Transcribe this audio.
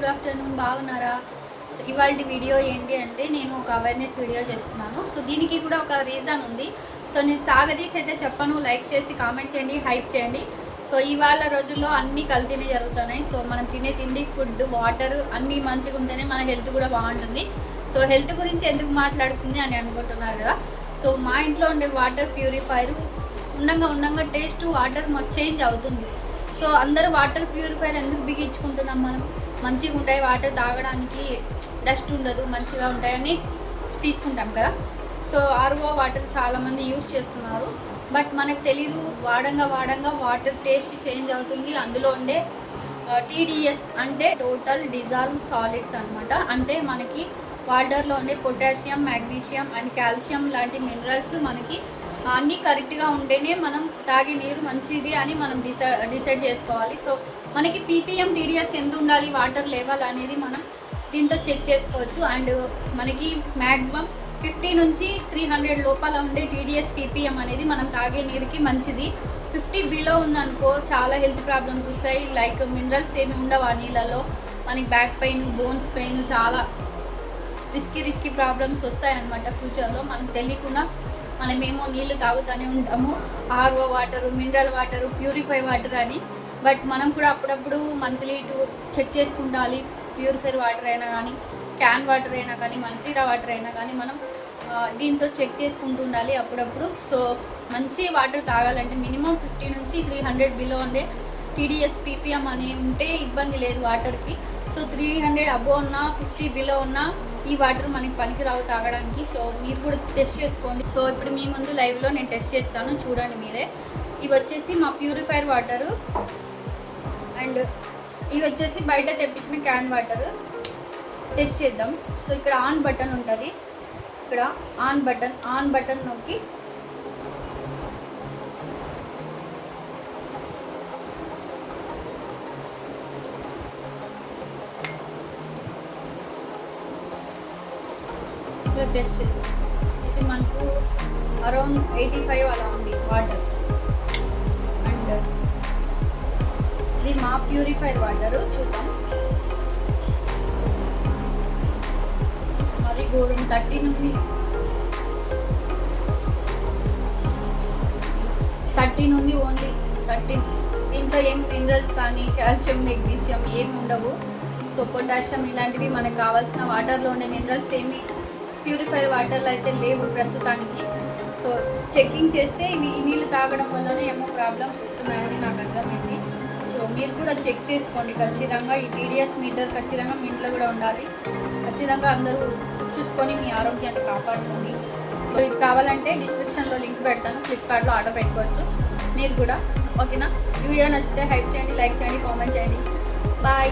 Good afternoon. బాగున్నారా? ఇవాళ video ఏంటి అంటే నేను ఒక అవేర్నెస్ వీడియో చేస్తున్నాను. సో దీనికి కూడా ఒక రీజన్ ఉంది. సో నేను సాగదీసి అయితే చెప్పను. లైక్ చేసి కామెంట్ చేయండి, హైప్ చేయండి. సో ఇవాళ రోజుల్లో అన్నీ కల్తీనే జరుగుతున్నాయి. సో మనం తినే తిండి, ఫుడ్, వాటర్ అన్నీ మంచిగా ఉంటేనే మన హెల్త్ కూడా బాగుంటుంది. సో హెల్త్ గురించి ఎందుకు మాట్లాడుతుంది అని అనుకుంటున్నారు కదా. సో మా ఇంట్లో ఉండే వాటర్ ప్యూరిఫైర్ ఉండంగా టేస్ట్ వాటర్ చేంజ్ అవుతుంది. సో అందరూ వాటర్ ప్యూరిఫైర్ ఎందుకు బిగించుకుంటున్నాం? మనం మంచిగా ఉంటాయి వాటర్ తాగడానికి, డస్ట్ ఉండదు, మంచిగా ఉంటాయని తీసుకుంటాం కదా. సో ఆర్ఓ వాటర్ చాలామంది యూజ్ చేస్తున్నారు. బట్ మనకు తెలీదు, వాడంగా వాటర్ టేస్ట్ చేంజ్ అవుతుంది. అందులో ఉండే టీడీఎస్ అంటే టోటల్ డిజాల్వ్ సాలిడ్స్ అనమాట. అంటే మనకి వాటర్లో ఉండే పొటాషియం, మ్యాగ్నీషియం అండ్ కాల్షియం లాంటి మినరల్స్ మనకి అన్నీ కరెక్ట్గా ఉంటేనే మనం తాగే నీరు మంచిది అని మనం డిసైడ్ చేసుకోవాలి. సో మనకి పీపీఎం టీడీఎస్ ఎంత ఉండాలి వాటర్ లెవెల్ అనేది మనం దీంతో చెక్ చేసుకోవచ్చు. అండ్ మనకి మ్యాక్సిమం 50 నుంచి 300 లోపల ఉండే టీడీఎస్ పీపీఎం అనేది మనం తాగే నీరుకి మంచిది. 50 బిలో ఉందనుకో చాలా హెల్త్ ప్రాబ్లమ్స్ వస్తాయి. లైక్ మినరల్స్ ఏమి ఉండవు ఆ నీళ్ళలో, మనకి బ్యాక్ పెయిన్, బోన్స్ పెయిన్, చాలా రిస్కీ ప్రాబ్లమ్స్ వస్తాయన్నమాట ఫ్యూచర్లో. మనకు తెలియకుండా మనమేమో నీళ్ళు తాగుతూనే ఉంటాము, RO water, mineral water, purify water అని. బట్ మనం కూడా అప్పుడప్పుడు మంత్లీ చెక్ చేసుకుంటాలి. ప్యూరిఫైర్ వాటర్ అయినా కానీ, క్యాన్ వాటర్ అయినా కానీ, మంచిరా వాటర్ అయినా కానీ మనం దీంతో చెక్ చేసుకుంటూ ఉండాలి అప్పుడప్పుడు. సో మంచి వాటర్ తాగాలంటే మినిమం 50 నుంచి 300 బిలో ఉండే టీడీఎస్ పీపీఎం అని ఉంటే ఇబ్బంది లేదు వాటర్కి. సో 300 అబోవ్ ఉన్నా, 50 బిలో ఉన్నా ఈ వాటర్ మనకి పనికిరావు తాగడానికి. సో మీరు కూడా టెస్ట్ చేసుకోండి. సో ఇప్పుడు మీ ముందు లైవ్లో నేను టెస్ట్ చేస్తాను, చూడండి మీరే. ఇవి వచ్చేసి మా ప్యూరిఫైర్ వాటరు అండ్ ఇవి వచ్చేసి బయట తెప్పించిన క్యాన్ వాటర్. టెస్ట్ చేద్దాం. సో ఇక్కడ ఆన్ బటన్ ఉంటుంది, ఇక్కడ ఆన్ బటన్ నొక్కి టెస్ట్ చేసి ఇది మనకు అరౌండ్ 85 అలా ఉంది వాటర్. అండ్ ఇది మా ప్యూరిఫైర్ వాటరు, చూద్దాం. మరి ఘోరం 30 నుండి ఓన్లీ 13. దీంట్లో ఏం మినరల్స్ కానీ, కాల్షియం, మెగ్నీషియం ఏమి ఉండవు. సో పొటాషియం ఇలాంటివి మనకు కావాల్సిన వాటర్లో ఉండే మినరల్స్ ఏమి ప్యూరిఫైర్ వాటర్లో అయితే లేవు ప్రస్తుతానికి. సో చెక్కింగ్ చేస్తే ఇవి ఈ నీళ్ళు తాగడం వల్లనే ఏమో ప్రాబ్లమ్స్ వస్తున్నాయని నాకు అర్థమైంది. సో మీరు కూడా చెక్ చేసుకోండి ఖచ్చితంగా. ఈ టీడీఎస్ మీటర్ ఖచ్చితంగా మీ ఇంట్లో కూడా ఉండాలి. ఖచ్చితంగా అందరూ చూసుకొని మీ ఆరోగ్యాన్ని కాపాడుకోండి. సో ఇది కావాలంటే డిస్క్రిప్షన్లో లింక్ పెడతాను, ఫ్లిప్కార్ట్లో ఆర్డర్ పెట్టుకోవచ్చు మీరు కూడా. ఓకేనా? వీడియో నచ్చితే హైప్ చేయండి, లైక్ చేయండి, కామెంట్ చేయండి. బాయ్.